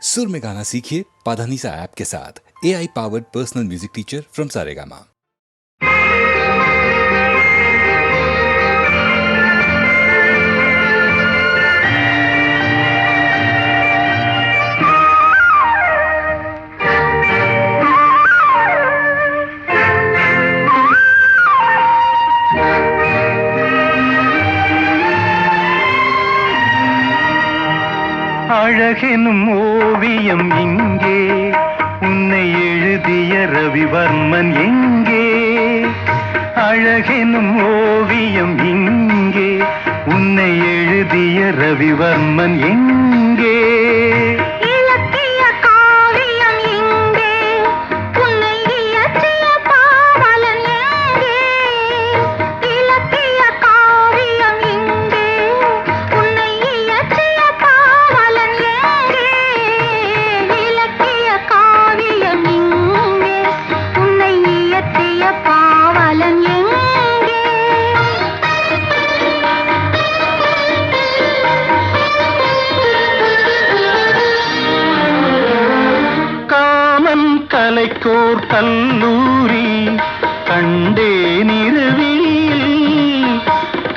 सुर में गाना सीखिए पाधानीसा ऐप के साथ। AI powered personal music teacher from Saregama. அழகெனும் ஓவியம் இங்கே, உன்னை எழுதிய ரவிவர்மன் எங்கே? அழகெனும் ஓவியம் இங்கே, உன்னை எழுதிய ரவிவர்மன் எங்கே? கலைக்கோர் கல்லூரி கண்டேன் இரவில்,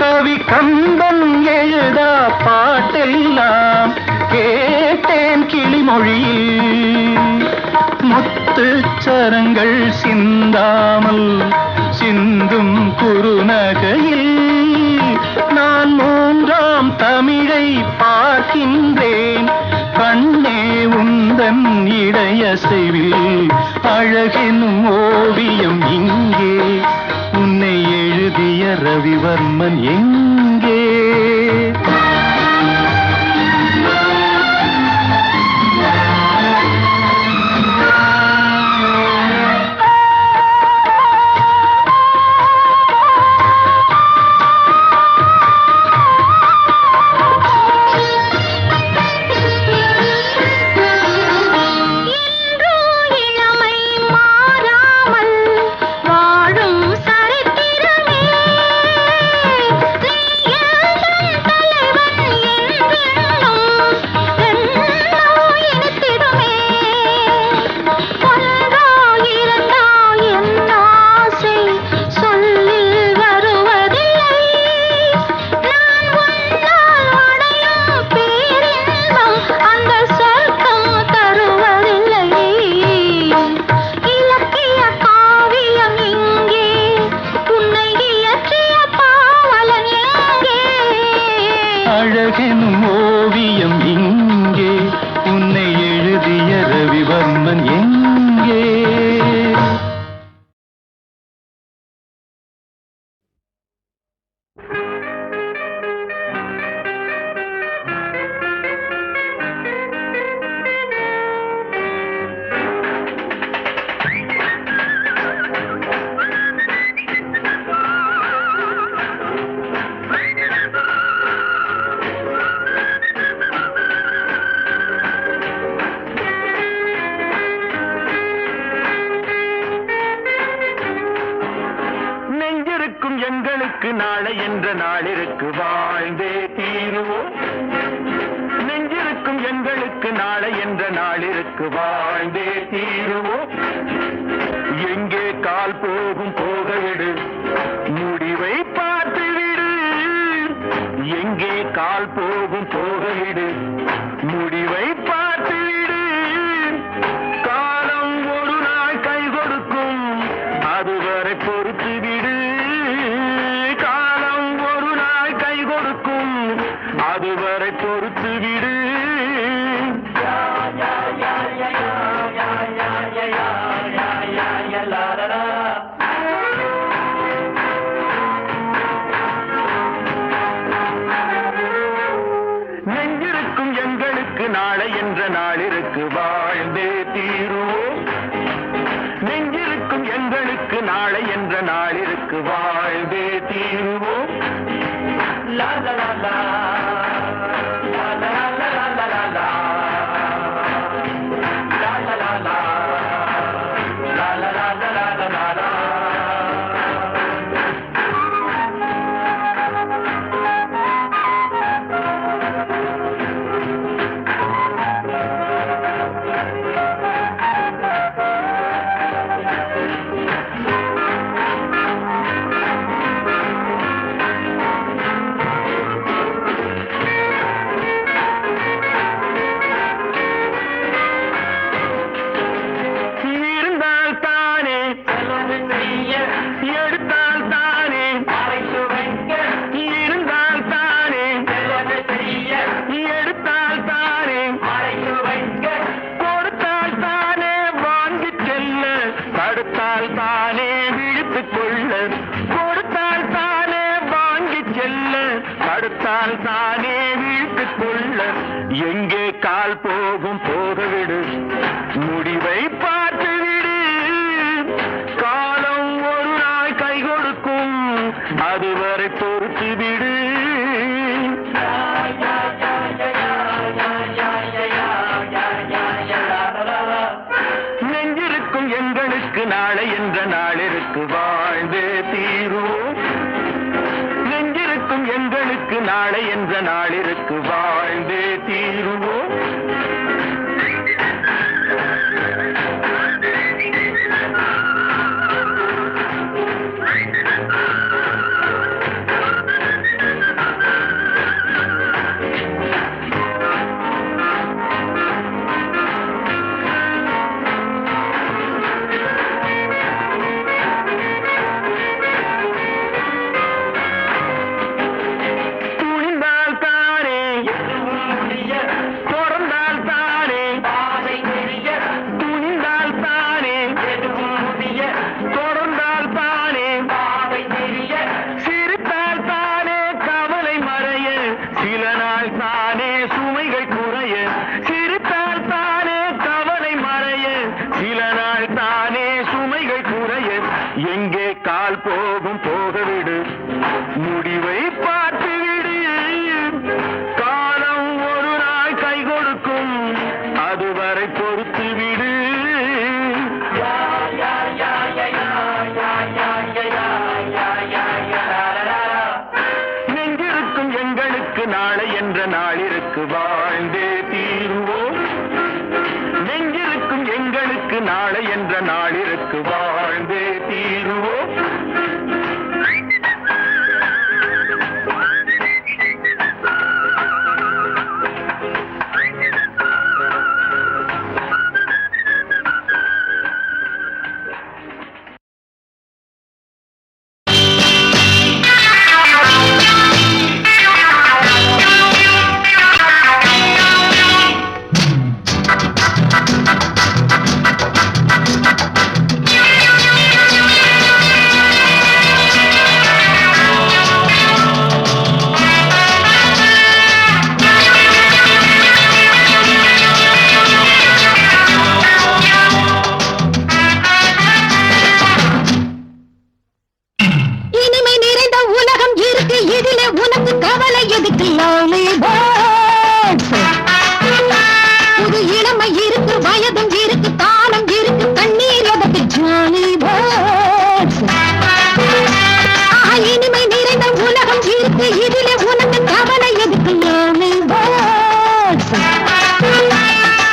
கவி கம்பன் எழுதா பாட்டெல்லாம் கேட்டேன் கிளிமொழியில். முத்துச்சரங்கள் சிந்தாமல் சிந்தும் குறுநகையில் நான் மூன்றாம் தமிழை பார்க்கின்றேன். கண்ணே உந்தன் இடையசைவில் அழகெனும் ஓவியம் இங்கே, உன்னை எழுதிய ரவிவர்மன் எங்கே? அழகெனும் ஓவியம் இங்கே, உன்னை எழுதிய ரவிவர்மன் எங்கே? எங்களுக்கு நாளை என்ற நாளிற்கு வாழ்ந்தே தீருவோம். நெஞ்சிருக்கும் எங்களுக்கு நாளை என்ற நாளிற்கு வாழ்ந்தே தீருவோம். எங்கே கால் போகும் போகவிடு, முடிவை பார்த்துவிடு. எங்கே கால் போகும் போகவிடு, முடிவை பார்த்துவிடு. காலம் ஒரு நாள் கை கொடுக்கும், அதுவரை பொறுத்து விடு. அதுவரை பொறுத்து விடு. நெஞ்சிருக்கும் எங்களுக்கு நாளை என்ற நாளிற்கு வாழ்ந்தே தீருவோம். நெஞ்சிருக்கும் எங்களுக்கு நாளை என்ற நாளிற்கு வாழ்ந்தே தீருவோம். லா லா லா லா. போகவிடு, முடிவை பார்த்து விடு. காலம் ஒரு நாள் கை கொடுக்கும், அதுவரை பொறுத்து விடு. நெஞ்சிருக்கும் எங்களுக்கு நாளை என்ற நாளிற்கு வாழ்ந்தே தீருவோம். நெஞ்சிருக்கும் எங்களுக்கு நாளை என்ற நாளிற்கு வாழ்ந்தே தீருவோம். எங்கே கால் போகும் போகவிடு, முடிவை பார்த்து விடு. காலம் ஒரு நாள் கை கொடுக்கும், அதுவரை பொறுத்து விடு. நெஞ்சிருக்கும் எங்களுக்கு நாளை என்ற நாளிற்கு வாழ்ந்தே தீருவோம். நெஞ்சிருக்கும் எங்களுக்கு நாளை என்ற நாளிற்கு வாழ்ந்தே தீருவோம். புது இளமை இருக்கு, வயதும் இருக்கு, காலம் இருக்கு, கண்ணீர் எதற்கு ஜாலி பேர்ட்ஸ். இனிமை நிறைந்த உலகம் இருக்கு, இதிலே உனக்கு கவலை எதுக்கு லாலி பேர்ட்ஸ்.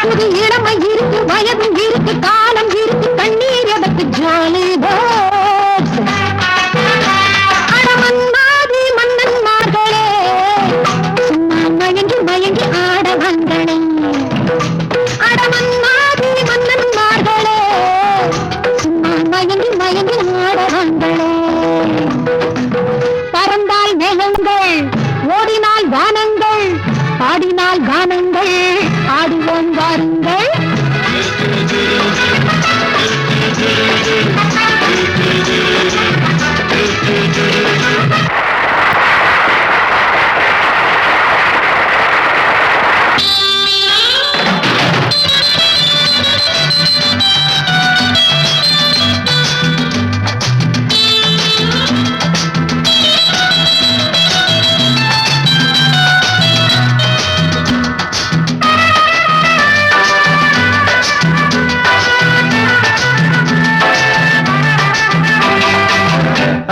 புது இளமை இருக்கு, வயதும் இருக்கு, காலம் இருக்கு, கண்ணீர் எதற்கு ஜாலி பேர்ட்ஸ். அடமன்னாதி மன்னன்மார்களே, சும்மா மயங்கி மயங்கி ஆடவங்களே. அடமன்னாதி மன்னன்மார்களே, சும்மா மயங்கி மயங்கி ஆடவங்களே. பறந்தால் மேகங்கள், ஓடினால் வானங்கள், பாடினால் கானங்கள், ஆடுவோம் வாருங்கள்.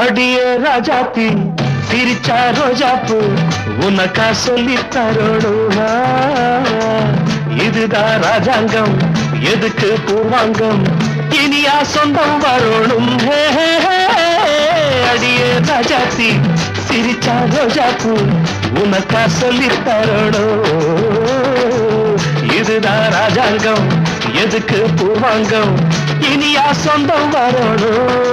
அடியே ராஜாத்தி சிரிச்சா ரோஜாப்பு உனக்கா சொல்லி தரோடுவா. இதுதான் ராஜாங்கம், எதுக்கு பூர்வாங்கம், இனியா சொந்தம் வரணும். அடியே ராஜாத்தி சிரிச்சா ரோஜாப்பு உனக்கா சொல்லி தரோடும். இதுதான் ராஜாங்கம், எதுக்கு பூர்வாங்கம், இனியா சொந்தம் வரணும்.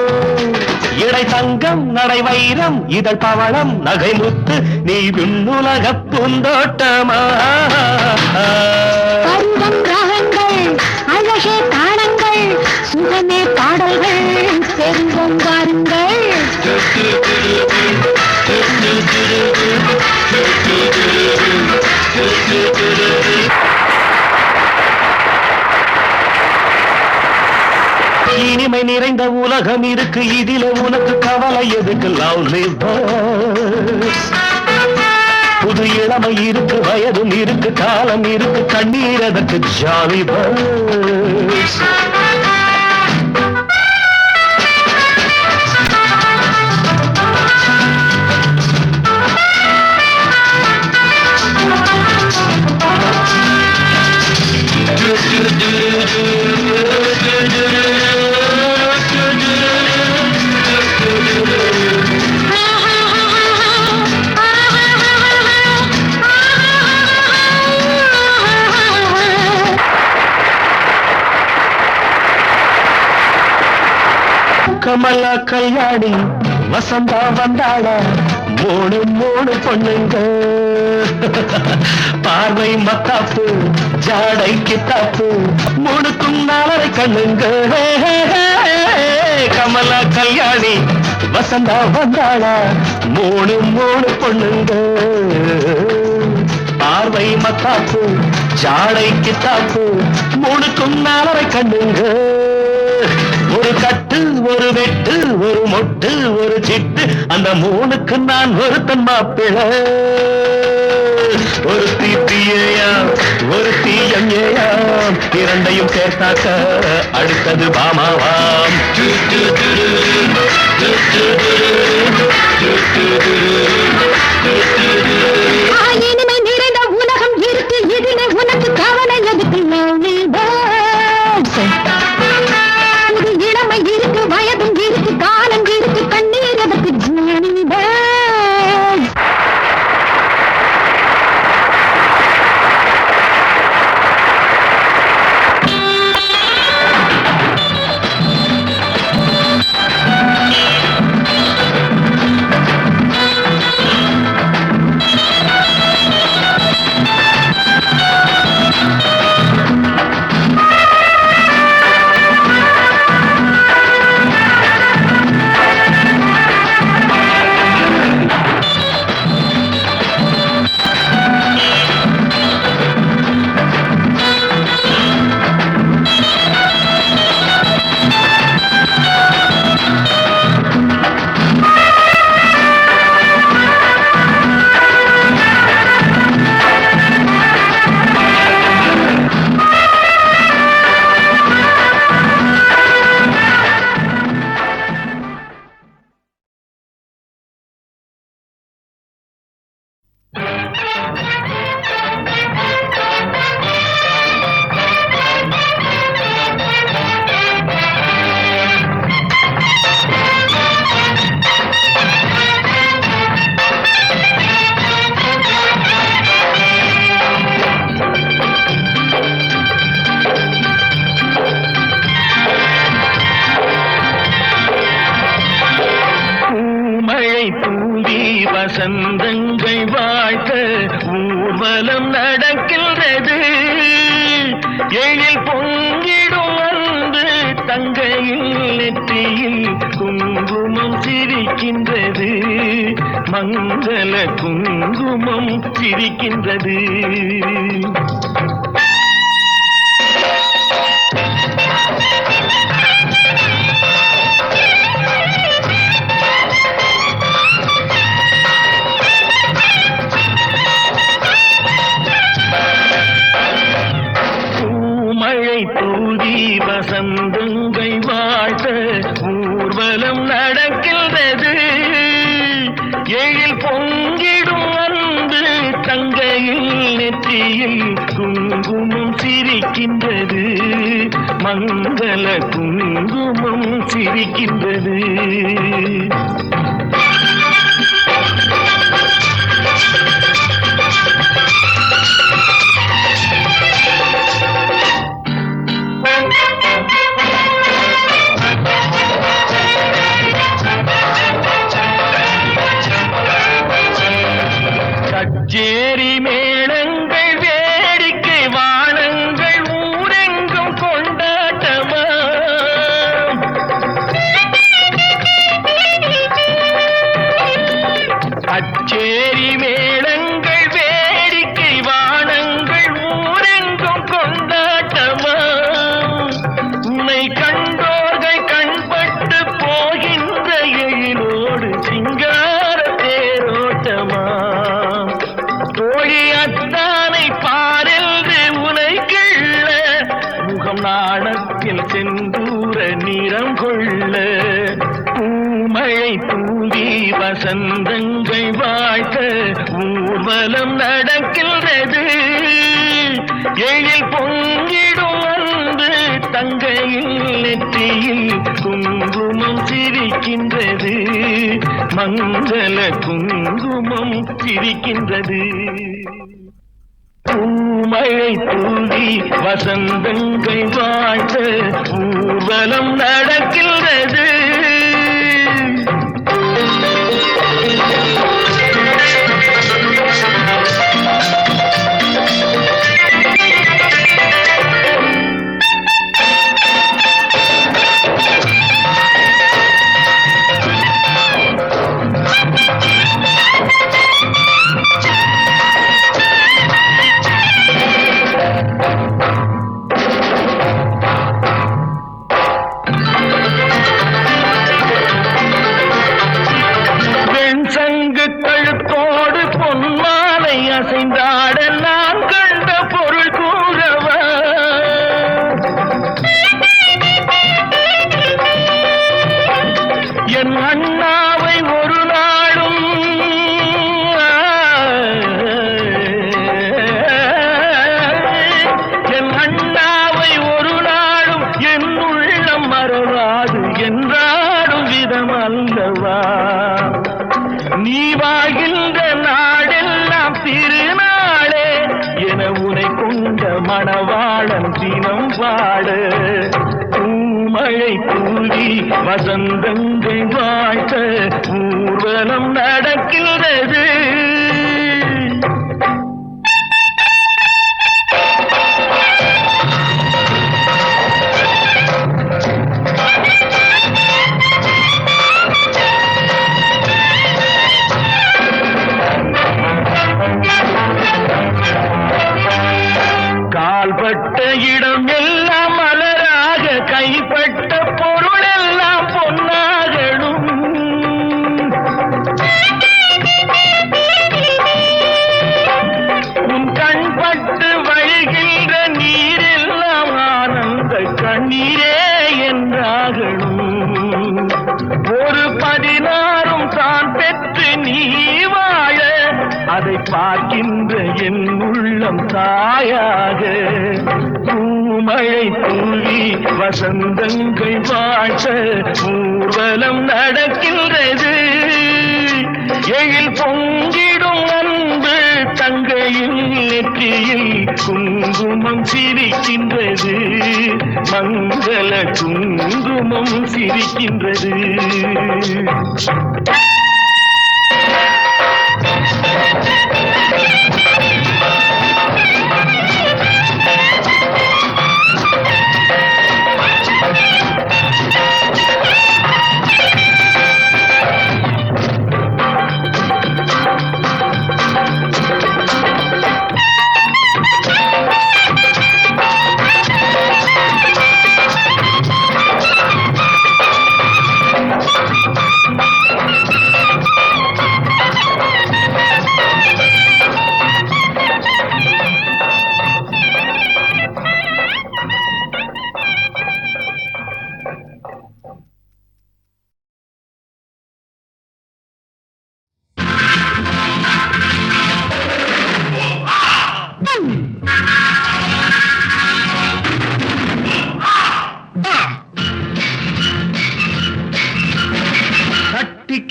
இடை தங்கம் நடை வைரம் இதழ் பவளம் நகை முத்து நீ விண்ணுலக பூந்தோட்டமா. ராகங்கள் அழகே தாளங்கள் சுகமே பாடல்கள் செல்வம் வாருங்கள். இனிமை நிறைந்த உலகம் இருக்கு, இதில உனக்கு கவலை எதுக்கு? Lovely birds. புது இளமை இருக்கு, வயதும் இருக்கு, காலம் இருக்கு, கண்ணீர் அதற்கு ஜாலி பேர்ட்ஸ். கமலா கல்யாணி வசந்தா வந்தாளா, மூணு மூணு பொண்ணுங்க, பார்வை மத்தாப்பு ஜாடை கித்தாப்பு, மூணுக்கும் நாலரை கண்ணுங்க. கமலா கல்யாணி வசந்தா வந்தாளா, மூணு மூணு பொண்ணுங்க, பார்வை மத்தாப்பு ஜாடை கித்தாப்பு, மூணுக்கும் நாலரை கண்ணுங்க. ஒரு கட்டு ஒரு வெட்டு ஒரு மொட்டு ஒரு சிட்டு, அந்த மூணுக்கு நான் ஒருத்தன் மாப்பிள்ளை. ஒரு தீப்பியாம் ஒரு தீயம்யாம், இரண்டையும் சேர்த்தாக்க அடுத்தது பாமாவாம். இனிமை நிறைந்த உலகம் இருக்கு, இதிலே உனக்கு கவலை எதுக்கு? Lovely birds. புது இளமை இருக்கு, வயதும் இருக்கு, காலம் இருக்கு, கண்ணீர் எதுக்கு? Jolly birds. வசந்தங்கள் வாழ்த்த ஊர்வலம் நடக்கின்றது, எழில் பொங்கிடும் வந்து தங்கையில் நெற்றியில் குங்குமம் சிரிக்கின்றது, மங்கள குங்குமம் சிரிக்கின்றது. வசந்தங்கள் வாழ்த்த ஊர்வலம் நடக்கின்றது, எழில் பொங்கிடும் வந்து தங்கையில் நெற்றியில் குங்குமம் சிரிக்கின்றது, மங்கள குங்குமம் சிரிக்கின்றது. கச்சேரி மேளங்கள் வேடிக்கை வானங்கள் ஊரெங்கும் கொண்டாட்டமா, எல்லாம் நாணத்தில் செந்தூர நிறம் கொள்ள பூமழை தூவி வசந்தங்கள் வாழ்க்க ஊர்வலம் நடக்கின்றது எழில் பொங்கிடும் அன்பு தங்கையில் நெற்றியில் குங்குமம் சிரிக்கின்றது மங்கள குங்குமம் சிரிக்கின்றது பூமழை தூவி வசந்தங்கள் வாழ்த்த ஊர்வலம் நடக்கின்றது அசைந்தாட நான் கண்ட பொருள் கூறவா என் அண்ணாவை ஒரு நாளும் என் அண்ணாவை ஒரு நாளும் என் உள்ளம் மறவாது என்றாடும் விதம் அல்லவா நீ வாழ்கின்ற நாடெல்லாம் திருநாளே என உனை கொண்ட மணவாளன் தினம் பாட பூமழை தூவி வசந்தங்கள் வாழ்த்த ஊர்வலம் நடக்கின்றது கால்பட்ட இடம் எல்லாம் மலராக கைப்பட்ட பொருள் எல்லாம் பொன்னாகணும் உன் கண்பட்டு வழிகின்ற நீரெல்லாம் ஆனந்த கண்ணீரே என்றாகணும் ஒரு 16 தான் பெற்று நீ வாழ அதை பார்க்கின்ற என் உள்ளம் தாயாக பூமழை தூவி வசந்தங்கள் வாழ்த்த ஊர்வலம் நடக்கின்றது எழில் பொங்கிடும் அன்பு தங்கையில் நெற்றியில் குங்குமம் சிரிக்கின்றது மங்கள குங்குமம் சிரிக்கின்றது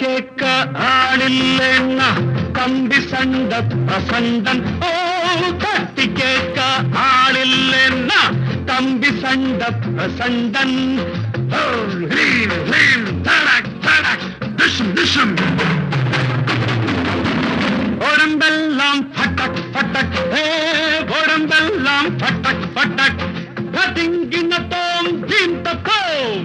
கேட்க ஆளில்லைன்னா கம்பி சண்ட பிரசண்டன் ஓ தட்டி கேட்க ஆளில்லைன்னா கம்பி சண்ட பிரசண்டன் உடம்பெல்லாம் பட்டக் பட்டக் உடம்பெல்லாம் பட்டக் பட்டக் திங்கின தோம் தீந்த கோம்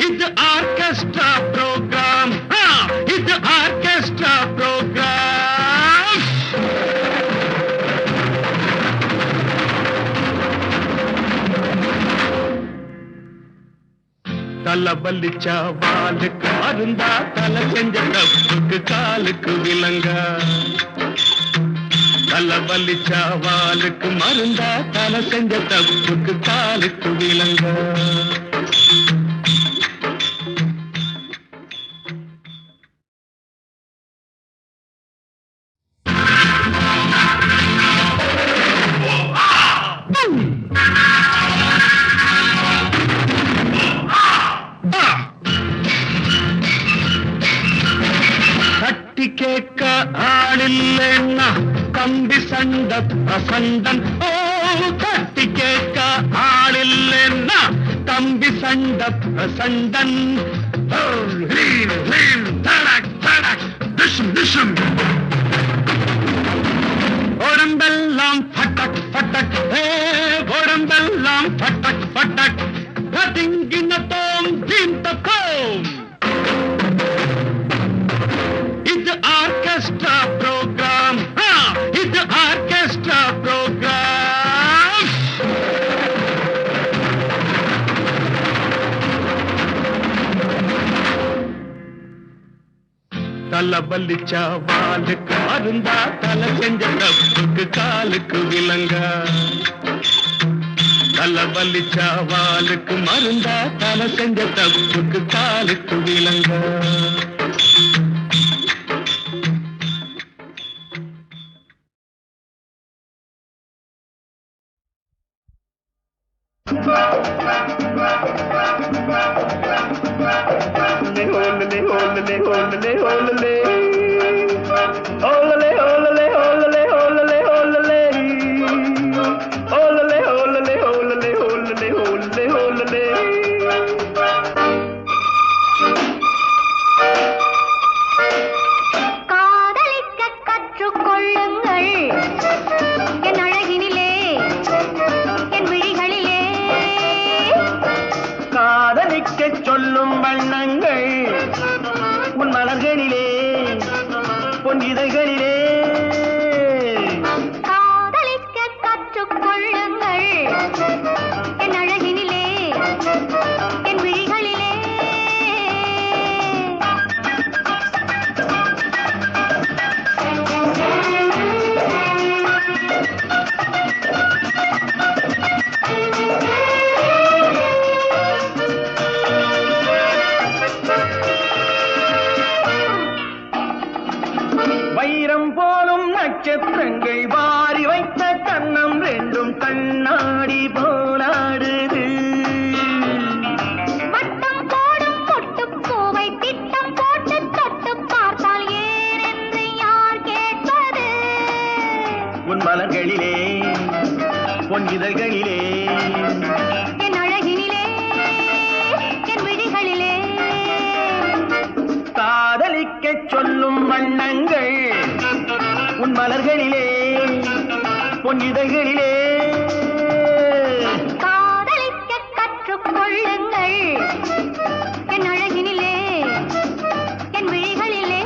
இது ஆர்கெஸ்ட்ரா ப்ரோக்ராம் இது ஆர்கெஸ்ட்ரா ப்ரோக்ராம் தலை வலிச்சா வாலுக்கு மருந்தா தலை செஞ்ச தப்புக்கு காலுக்கு விலங்கா தலை வலிச்சா வாலுக்கு மருந்தா, தலை செஞ்ச தப்புக்கு காலுக்கு விலங்க. தட்டி கேட்க ஆளில்லைன்னா தம்பி சண்ட பிரசண்டன். ஓ, தட்டி கேட்க ஆளில்லைன்னா தம்பி சண்ட பிரசண்டன். உடம்பெல்லாம் பட்டக் பட்டக், உடம்பெல்லாம் பட்டக் பட்டக், திங்கினத்தோம் தீந்தத்தோம். இது ஆர்கெஸ்ட்ரா ப்ரோக்ராம், இது ஆர்கெஸ்ட்ரா ப்ரோக்ராம். தலை வலிச்சா வாலுக்கு மருந்தா, தலை செஞ்ச தப்புக்கு காலுக்கு விலங்க. தலை வலிச்சா வாலுக்கு மருந்தா, தலை செஞ்ச தப்புக்கு காலுக்கு விலங்க. காதலிக்க கற்றுக்கொள்ளுங்கள் என் அழகினிலே, என் விழிகளிலே. காதலிக்க சொல்லும் வண்ணங்கள் உன் மலர்களிலே, பொன் இதழ்களிலே. காதலிக்க கற்றுக்கொள்ளுங்கள் என் அழகினிலே, என் விழிகளிலே. வைரம் போலும் நட்சத்திரங்கள் வாரி வைத்த கண்ணம் ரெண்டும் கண்ணாடி போலாடுது. வட்டம் போடும் பொட்டுப் பூவை திட்டம் போட்டு தொட்டு பார்த்தால் ஏனென்று யார் கேட்பது? உன் மலர்களிலே, பொன் இதழ்களிலே. என் அழகினிலே, என் விழிகளிலே. காதலிக்க சொல்லும் வண்ணங்கள் உன் மலர்களிலே, பொன் இதழ்களிலே. காதலிக்க கற்றுக்கொள்ளுங்கள் என் அழகினிலே, என் விழிகளிலே.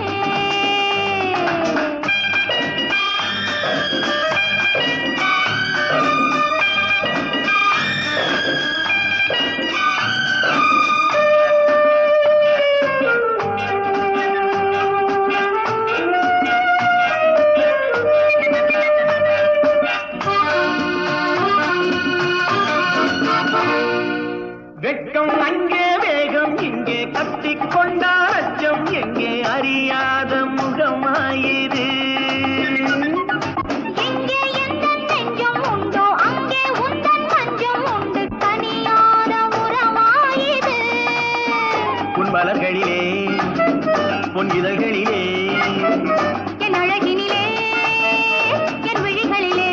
வெட்கம் அங்கே, வேகம் இங்கே, கட்டிக்கொண்டால் அச்சம் எங்கே, அறியாத முகமாயிரு. எங்கே எந்தன் நெஞ்சம் உண்டோ அங்கே உந்தன் மஞ்சம் உண்டு, தனியான உறவாயிது. உன் மலர்களிலே, பொன் இதழ்களிலே. என் அழகினிலே, என் விழிகளிலே.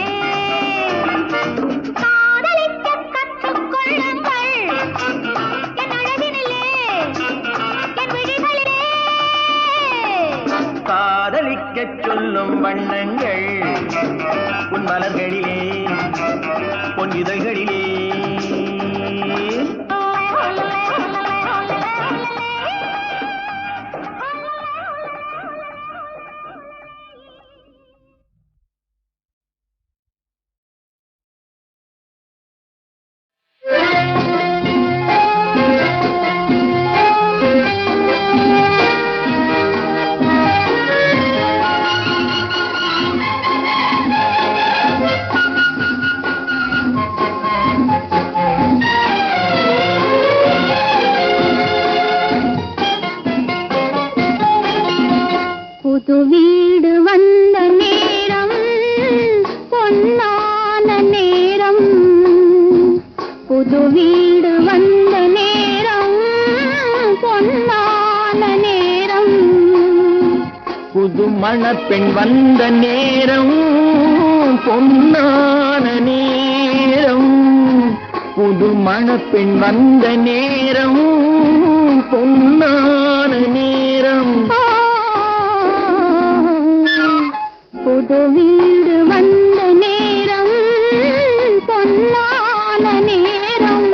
காதலிக்க கற்றுக்கொள்ளுங்கள் என் அழகினிலே, என் விழிகளிலே. காதலிக்க சொல்லும் வண்ணங்கள் உன் மலர்களிலே, பொன் இதழ்களிலே. நேரம் புது வீடு வந்த நேரம் பொன்னான நேரம் புது மணப்பெண் வந்த நேரம் பொன்னான நேரம் புது மணப்பெண் வந்த நேரம் பொன்னான நேரம் புது வீடு வந்த நேரம் பொன்னான நேரம்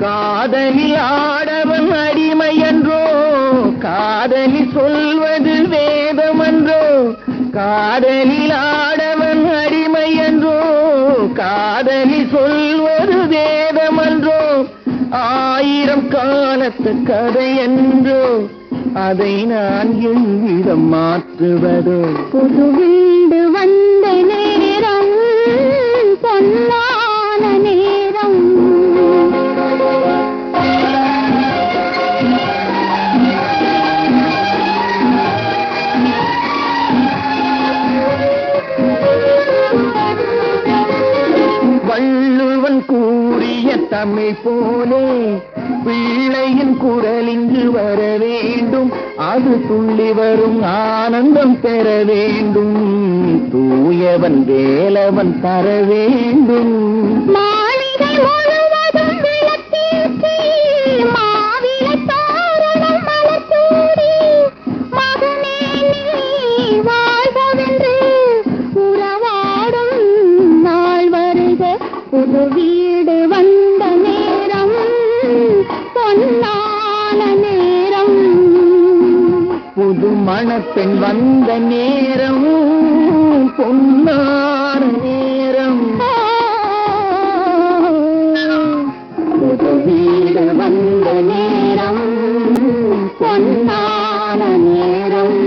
காதலில் ஆடவன் அடிமை என்றோ காதலில் சொல்வது வேதமன்றோ காதலில் ஆடவன் அடிமை என்றோ காதலில் சொல்வது வேதமன்றோ ஆயிரம் காலத்து கதை என்றோ அதை நான் எவ்விதம் மாற்றுவதோ புது வீடு வந்த நேரம் பொன்னான நேரம் வள்ளுவன் கூறிய தமிழ் போலே பிள்ளையின் குரல் இங்கு வர வேண்டும் அது துள்ளி வரும் ஆனந்தம் பெற வேண்டும் தூயவன் வேலவன் தர வேண்டும் மாளிகை முழுவதும் விளக்கேற்றி மாவிலை தோரணம் மலர்த்தூரி மகனே நீ வாழ்கவென்று உறவாடும் நாள் வருக புது வீடு வந்த நேரம் பொன்னான நேரம் புது மணப்பெண் வந்த நேரம் பொன்னான நேரம் புது வீடு வந்த நேரம் பொன்னான நேரம்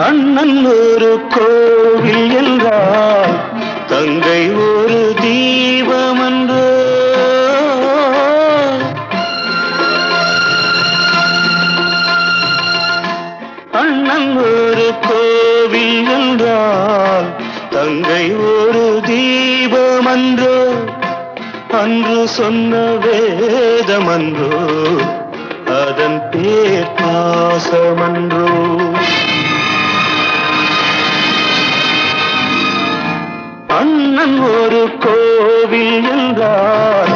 அண்ணன் ஒரு கோவில் என்றால் தங்கை ஒரு தீபமன்றோ அண்ணன் ஒரு கோவில் என்றால் தங்கை ஒரு தீபமன்றோ அன்று சொன்ன வேதமன்றோ அதன் பேர் பாசமன்றோ அண்ணன் ஒரு கோவில் என்றார்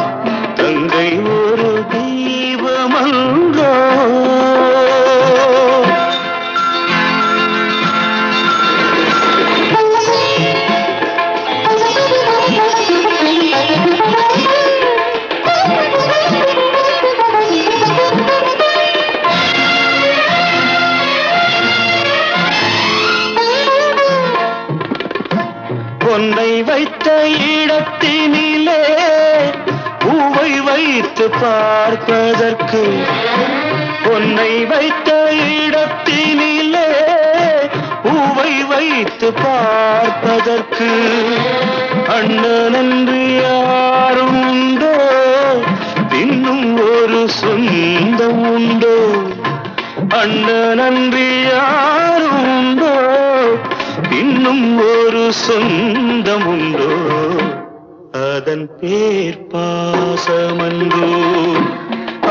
தங்கை ஒரு தீபமன்றோ பொன்னை வைத்த இடத்தினிலே பூவை வைத்து பார்ப்பதற்கு பொன்னை வைத்த இடத்தினிலே பூவை வைத்து பார்ப்பதற்கு அண்ணன் என்று யாரும் உண்டோ இன்னும் ஒரு சொந்தம் உண்டோ அண்ணன் என்று யாரும் உண்டோ இன்னும் ஒரு சொந்தம் உண்டோ அதன் பேர் பாசமன்றோ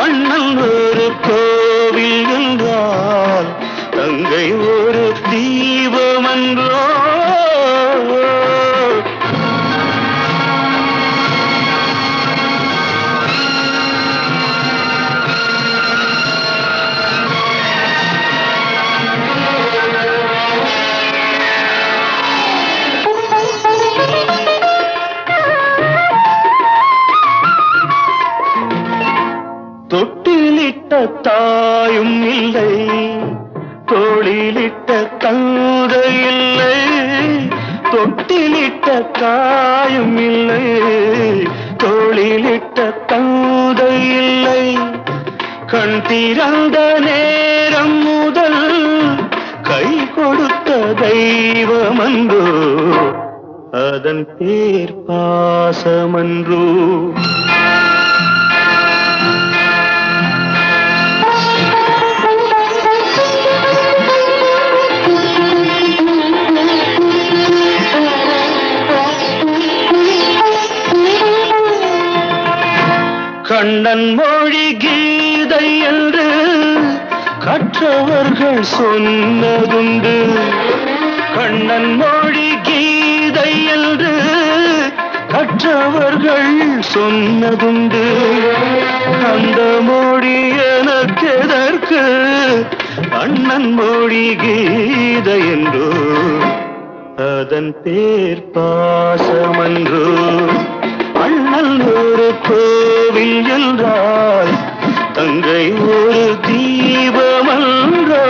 அண்ணன் ஒரு கோவில் என்றால் தங்கை ஒரு தீபமன்றோ தொட்டிலிட்ட தாயும் இல்லை தோளிலிட்ட தந்தை இல்லை தொட்டிலிட்ட தாயும் இல்லை தோளிலிட்ட தந்தை இல்லை கண் திறந்த நேரம் முதல் கை கொடுத்த தெய்வமன்றோ அதன் பேர் பாசமன்றோ கண்ணன் மொழி கீதை என்று கற்றவர்கள் சொன்னதுண்டு கண்ணன் மொழி கீதை என்று கற்றவர்கள் சொன்னதுண்டு அந்த மொழி எனக்கெதற்கு அண்ணன் மொழி கீதை என்றோ அதன் பேர் பாசமன்றோ அண்ணல் ஒரு கோவில் என்றால் தங்கை ஒரு தீபமன்றோ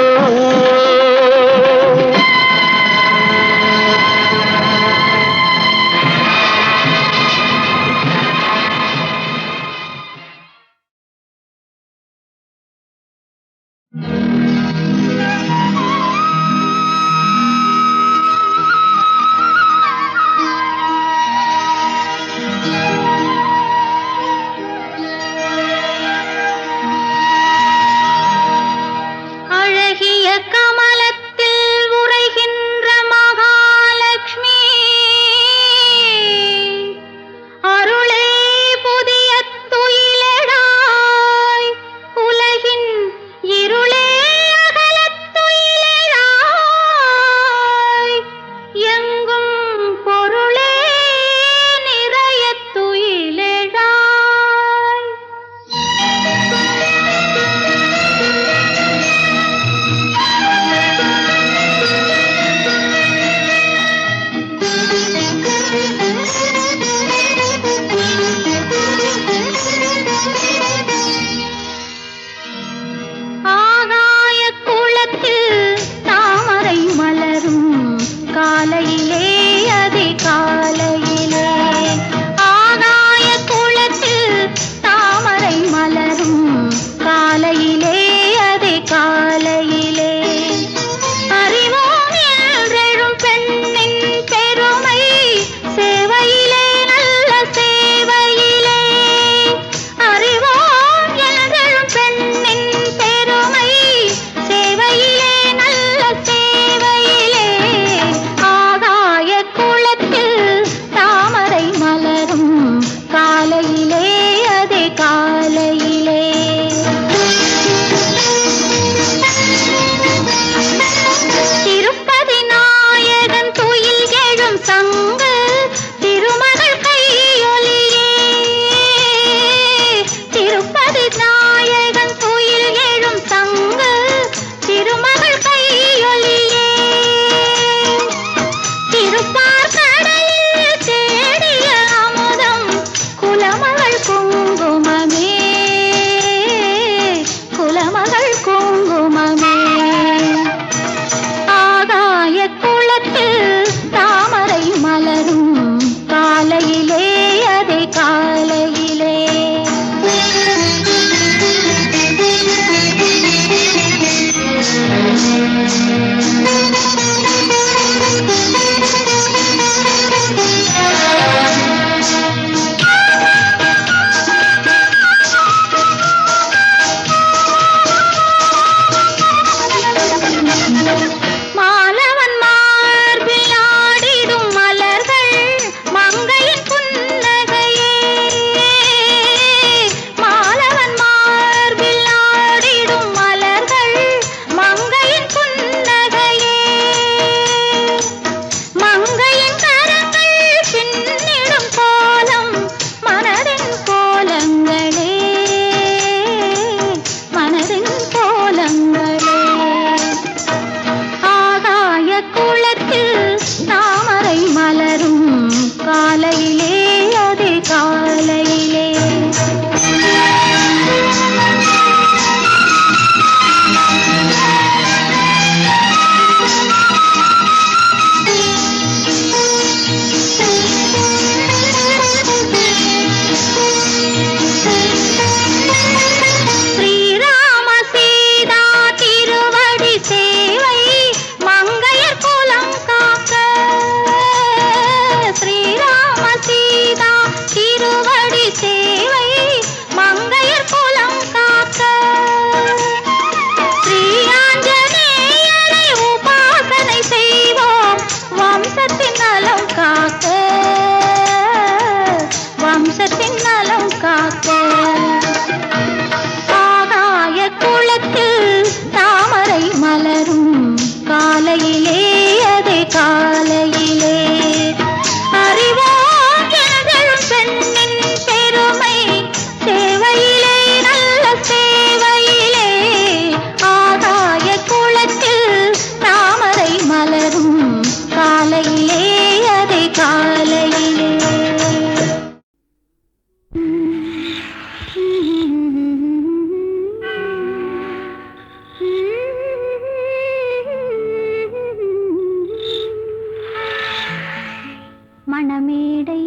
மணமேடை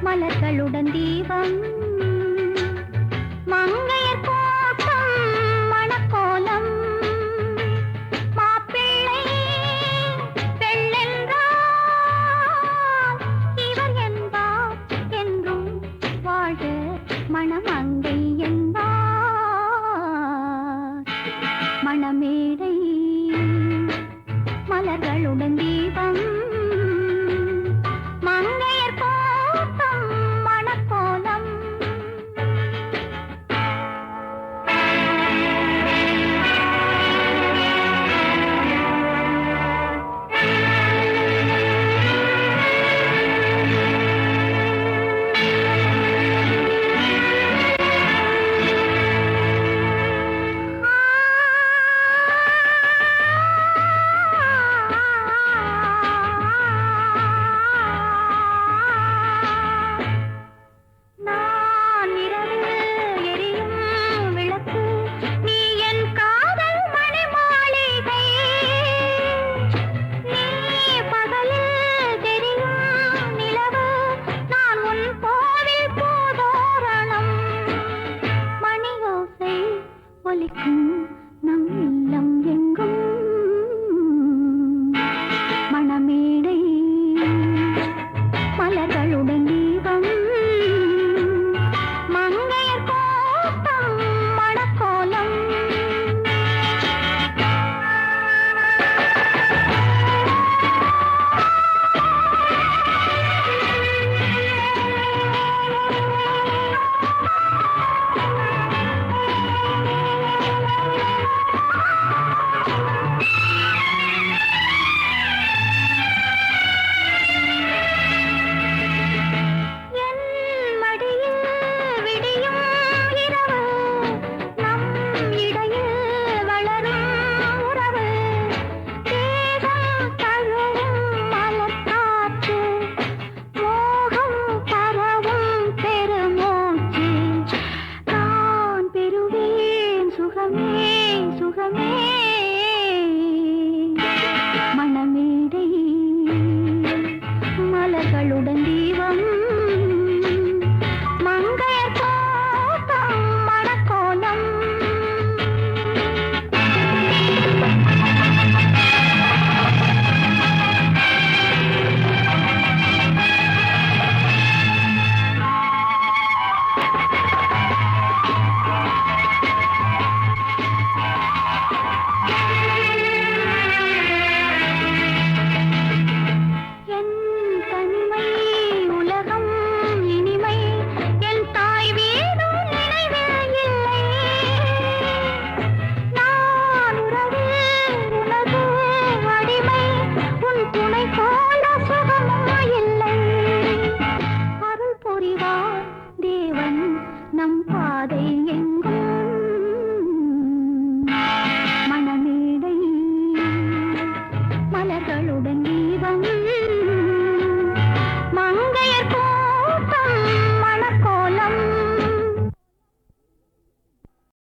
மலர்களுடன் தீபம் மங்கையர் கோட்டம் மணக்கோலம் மாப்பிள்ளை பெண்ணென்றால் இவர் என்பார் என்றும் வாழ்க மணமங்கை என்பார் மணமேடை மலர்களுடன் தீபம் மங்கையர் கோட்டம் மணக்கோலம் நான் இரவில் எரியும் விளக்கு நீ என் காதல் மணிமாளிகை நீ பகலில் தெரியும் நிலவு நான் உன் கோவில் பூதோரணம் மணியோசை ஒலிக்கும் நம் இல்லம் எங்கும் மணமேடை மலர்களுடன் தீபம் மங்கையர் கோட்டம் மணக்கோலம் என் மடியில் விடியும் இரவு நம் இடையில் வளரும் உறவு தேகம் தழுவும் மலர்காற்று மோகம் பரவும் பெருமூச்சு நான் பெறுவேன் சுகமே சுகமே மணமேடை மலர்களுடன்